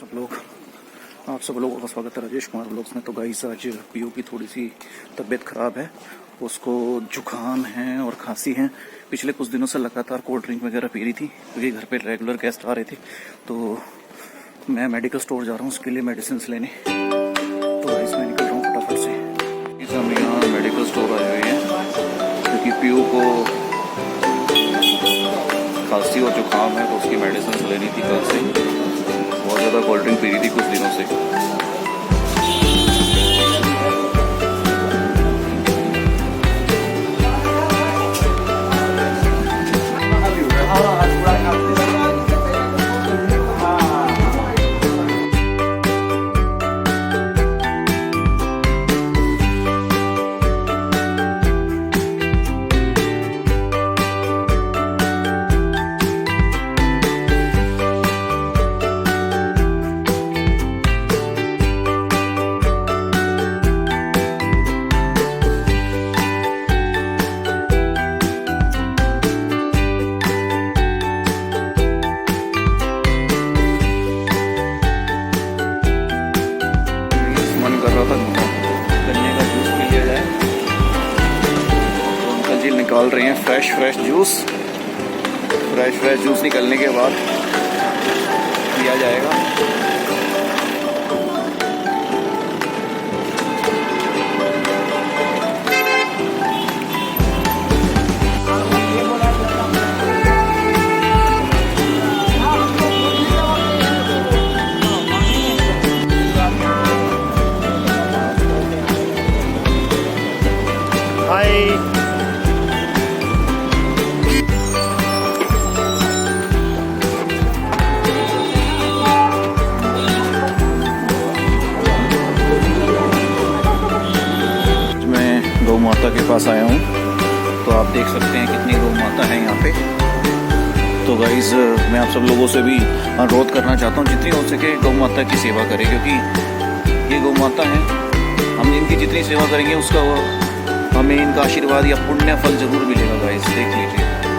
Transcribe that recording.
आप सब लोगों का स्वागत है राजेश कुमार ब्लॉग्स में। तो गाइस आज पीयू की थोड़ी सी तबीयत खराब है, उसको जुकाम है और खांसी है। पिछले कुछ दिनों से लगातार कोल्ड ड्रिंक वगैरह पी रही थी क्योंकि घर पे रेगुलर गेस्ट आ रहे थे। तो मैं मेडिकल स्टोर जा रहा हूँ उसके लिए मेडिसिन लेने। तो गाइस मैं निकल रहा हूँ फटाफट से। हम यहाँ मेडिकल स्टोर आए हुए हैं क्योंकि पीयू को खांसी और जुकाम है, तो उसकी मेडिसिन लेनी थी। कल से बहुत ज़्यादा कोल्ड ड्रिंक पी रही थी कुछ दिनों से। गन्ने का जूस पी लिया जाए। तो अंकल जी निकाल रहे हैं फ्रेश जूस। फ्रेश जूस निकलने के बाद पिया जाएगा। गौ माता के पास आया हूँ, तो आप देख सकते हैं कितनी गौ माता है यहाँ पे। तो गाइज मैं आप सब लोगों से भी अनुरोध करना चाहता हूँ जितनी हो सके गौ माता की सेवा करें, क्योंकि ये गौ माता है। हम इनकी जितनी सेवा करेंगे उसका हमें इनका आशीर्वाद या पुण्य फल जरूर मिलेगा। गाइज देख लीजिए।